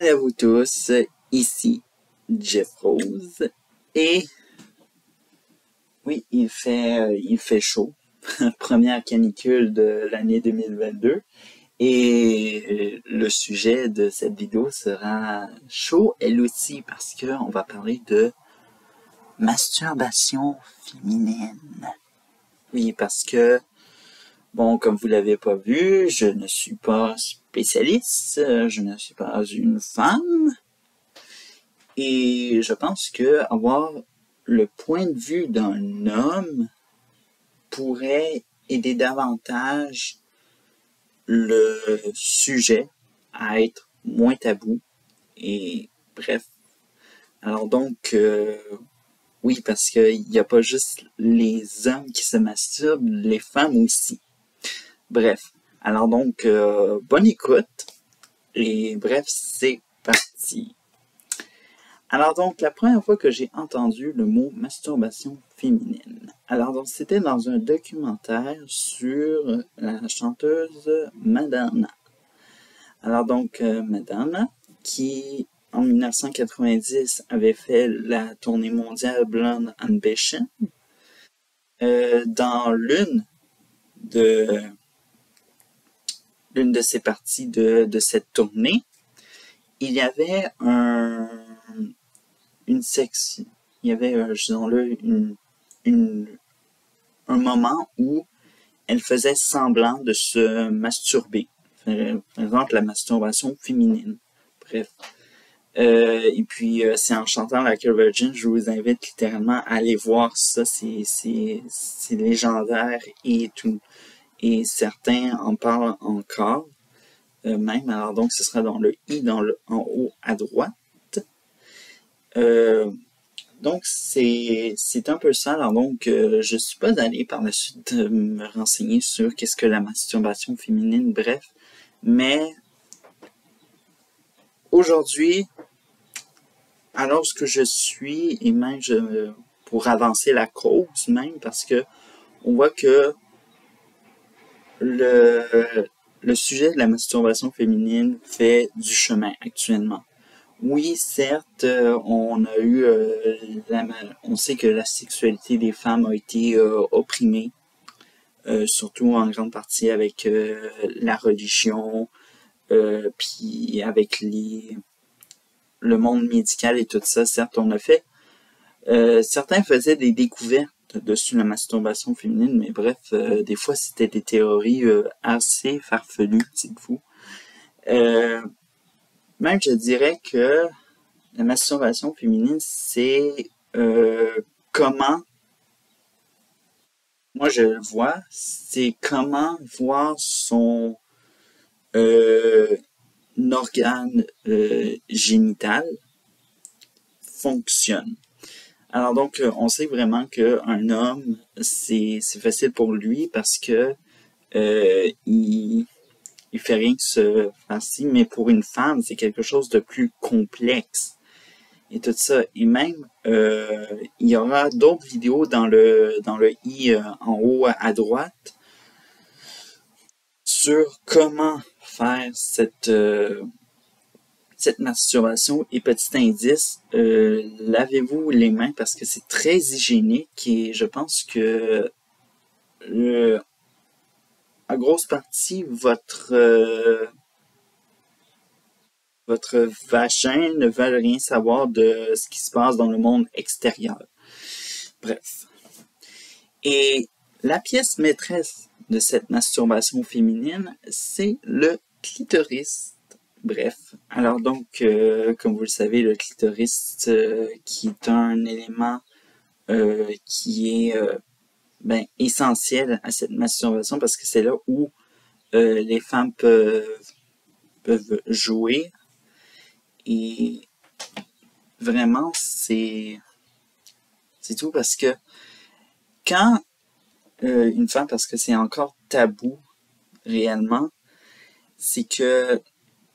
Salut à vous tous, ici Jeff Rose et oui, il fait chaud, première canicule de l'année 2022 et le sujet de cette vidéo sera chaud elle aussi parce que on va parler de masturbation féminine. Oui, parce que bon, comme vous l'avez pas vu, je ne suis pas spécialiste, je ne suis pas une femme. Et je pense que avoir le point de vue d'un homme pourrait aider davantage le sujet à être moins tabou. Et bref. Alors donc, oui, parce qu'il n'y a pas juste les hommes qui se masturbent, les femmes aussi. Bref. Alors donc, bonne écoute. Et bref, c'est parti. Alors donc, la première fois que j'ai entendu le mot masturbation féminine, alors donc c'était dans un documentaire sur la chanteuse Madonna. Alors donc, Madonna, qui en 1990 avait fait la tournée mondiale Blonde Ambition, dans de l'une de ces parties de cette tournée, il y avait une section, il y avait, disons-le, un moment où elle faisait semblant de se masturber. Par exemple, la masturbation féminine. Bref. Et puis, c'est en chantant Like a Virgin, je vous invite littéralement à aller voir ça. C'est légendaire et tout. Et certains en parlent encore. Même, alors donc, ce sera dans le i en haut à droite. Donc, c'est un peu ça. Alors donc, je suis pas allé par la suite me renseigner sur qu'est-ce que la masturbation féminine, bref. Mais aujourd'hui, alors ce que je suis, et même pour avancer la cause même, parce que on voit que le sujet de la masturbation féminine fait du chemin actuellement. Oui, certes, on a eu, on sait que la sexualité des femmes a été opprimée, surtout en grande partie avec la religion, puis avec le monde médical et tout ça. Certes, on a fait, certains faisaient des découvertes dessus la masturbation féminine, mais bref, des fois c'était des théories assez farfelues, dites-vous. Même je dirais que la masturbation féminine, c'est comment, moi je le vois, c'est comment voir son organe génital fonctionne. Alors donc, on sait vraiment qu'un homme, c'est facile pour lui parce que il fait rien que se faire mais pour une femme, c'est quelque chose de plus complexe. Et tout ça. Et même, il y aura d'autres vidéos dans le i en haut à droite sur comment faire cette masturbation. Et petit indice, lavez-vous les mains parce que c'est très hygiénique et je pense que à grosse partie votre vagin ne veut rien savoir de ce qui se passe dans le monde extérieur. Bref. Et la pièce maîtresse de cette masturbation féminine, c'est le clitoris. Bref. Alors donc, comme vous le savez, le clitoris, qui est un élément qui est essentiel à cette masturbation parce que c'est là où les femmes peuvent jouer. Et vraiment, c'est tout parce que quand une femme, parce que c'est encore tabou réellement, c'est que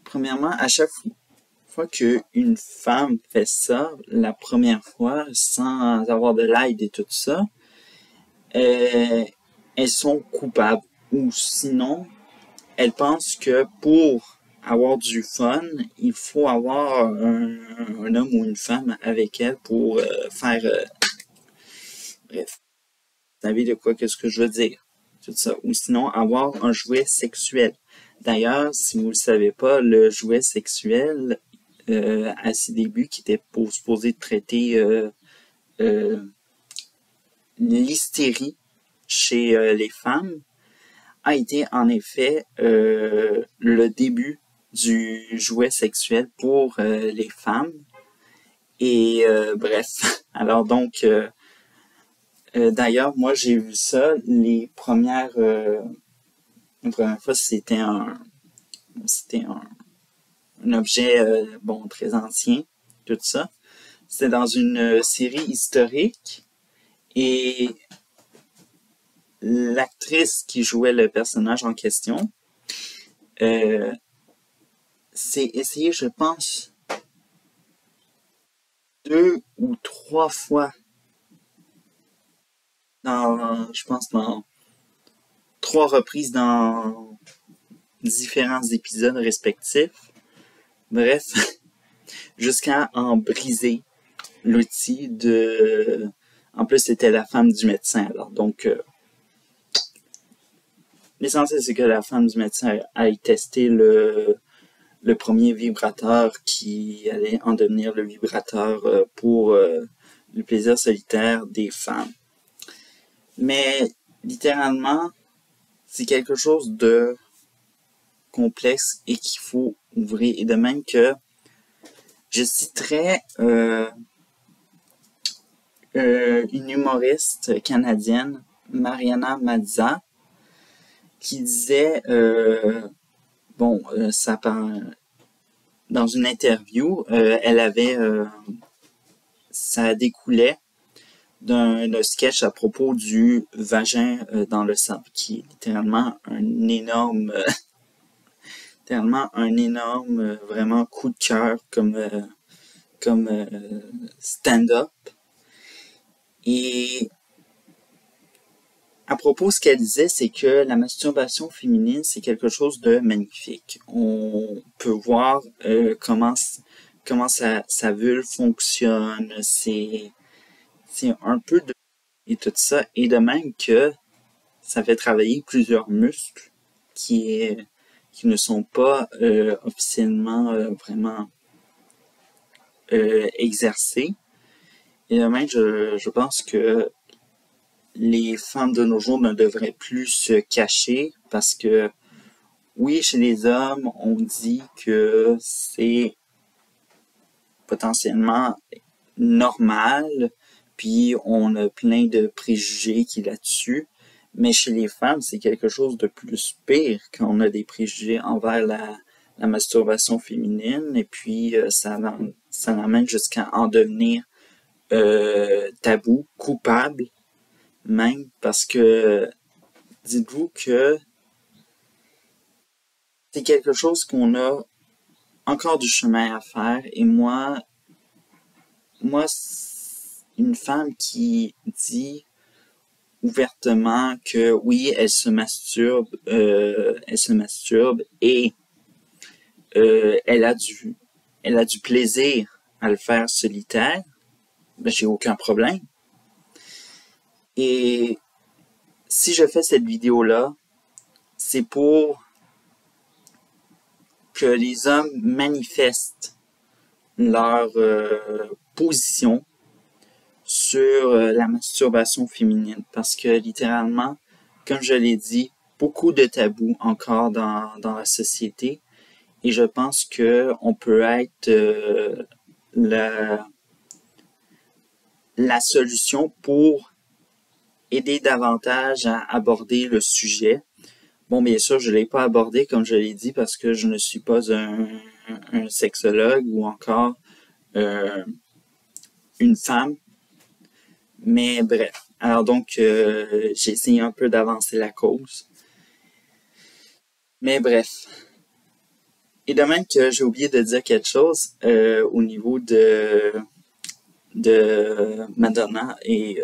premièrement, à chaque fois qu'une femme fait ça, la première fois, sans avoir de l'aide et tout ça, elles sont coupables. Ou sinon, elles pensent que pour avoir du fun, il faut avoir un homme ou une femme avec elle pour faire... bref, vous savez de quoi qu'est-ce que je veux dire. Tout ça. Ou sinon, avoir un jouet sexuel. D'ailleurs, si vous ne le savez pas, le jouet sexuel, à ses débuts, qui était supposé traiter l'hystérie chez les femmes, a été en effet le début du jouet sexuel pour les femmes. Et bref, alors donc, d'ailleurs, moi j'ai vu ça, les premières fois c'était un objet bon très ancien, tout ça. C'était dans une série historique et l'actrice qui jouait le personnage en question s'est essayé, je pense, 2 ou 3 fois je pense dans 3 reprises dans différents épisodes respectifs. Bref, jusqu'à en briser l'outil de... En plus, c'était la femme du médecin. Alors, donc, l'essentiel, c'est que la femme du médecin aille tester le premier vibrateur qui allait en devenir le vibrateur pour le plaisir solitaire des femmes. Mais, littéralement, c'est quelque chose de complexe et qu'il faut ouvrir. Et de même que je citerai une humoriste canadienne, Mariana Mazza, qui disait, dans une interview, ça découlait d'un sketch à propos du vagin dans le sable, qui est littéralement un énorme, vraiment coup de cœur comme stand-up. Et à propos, ce qu'elle disait, c'est que la masturbation féminine, c'est quelque chose de magnifique. On peut voir comment sa vulve fonctionne, c'est un peu de... et tout ça. Et de même que ça fait travailler plusieurs muscles qui ne sont pas officiellement vraiment exercés. Et de même, je pense que les femmes de nos jours ne devraient plus se cacher parce que, oui, chez les hommes, on dit que c'est potentiellement normal, puis on a plein de préjugés qui là-dessus, mais chez les femmes, c'est quelque chose de plus pire quand on a des préjugés envers la masturbation féminine, et puis ça l'amène jusqu'à en devenir tabou, coupable, même parce que dites-vous que c'est quelque chose qu'on a encore du chemin à faire. Et moi, une femme qui dit ouvertement que oui, elle se masturbe et elle a du plaisir à le faire solitaire, ben j'ai aucun problème. Et si je fais cette vidéo-là, c'est pour que les hommes manifestent leur position sur la masturbation féminine. Parce que littéralement, comme je l'ai dit, beaucoup de tabous encore dans la société. Et je pense que on peut être la solution pour aider davantage à aborder le sujet. Bon, bien sûr, je ne l'ai pas abordé, comme je l'ai dit, parce que je ne suis pas un sexologue ou encore une femme. Mais bref, alors donc, j'ai essayé un peu d'avancer la cause. Mais bref. Et de même que j'ai oublié de dire quelque chose au niveau de Madonna et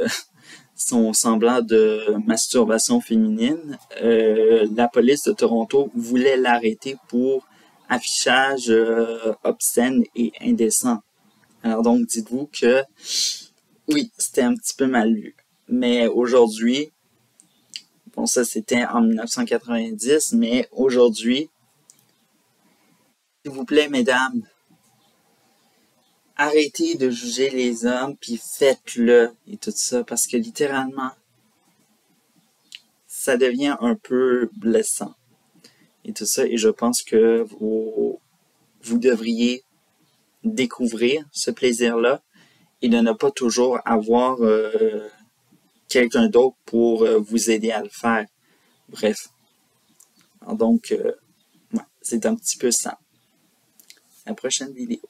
son semblant de masturbation féminine, la police de Toronto voulait l'arrêter pour affichage obscène et indécent. Alors donc, dites-vous que oui, c'était un petit peu mal lu. Mais aujourd'hui, bon, ça c'était en 1990, mais aujourd'hui, s'il vous plaît, mesdames, arrêtez de juger les hommes, puis faites-le et tout ça, parce que littéralement, ça devient un peu blessant et tout ça, et je pense que vous devriez découvrir ce plaisir-là et de ne pas toujours avoir quelqu'un d'autre pour vous aider à le faire. Bref. Alors donc, ouais, c'est un petit peu ça. À la prochaine vidéo.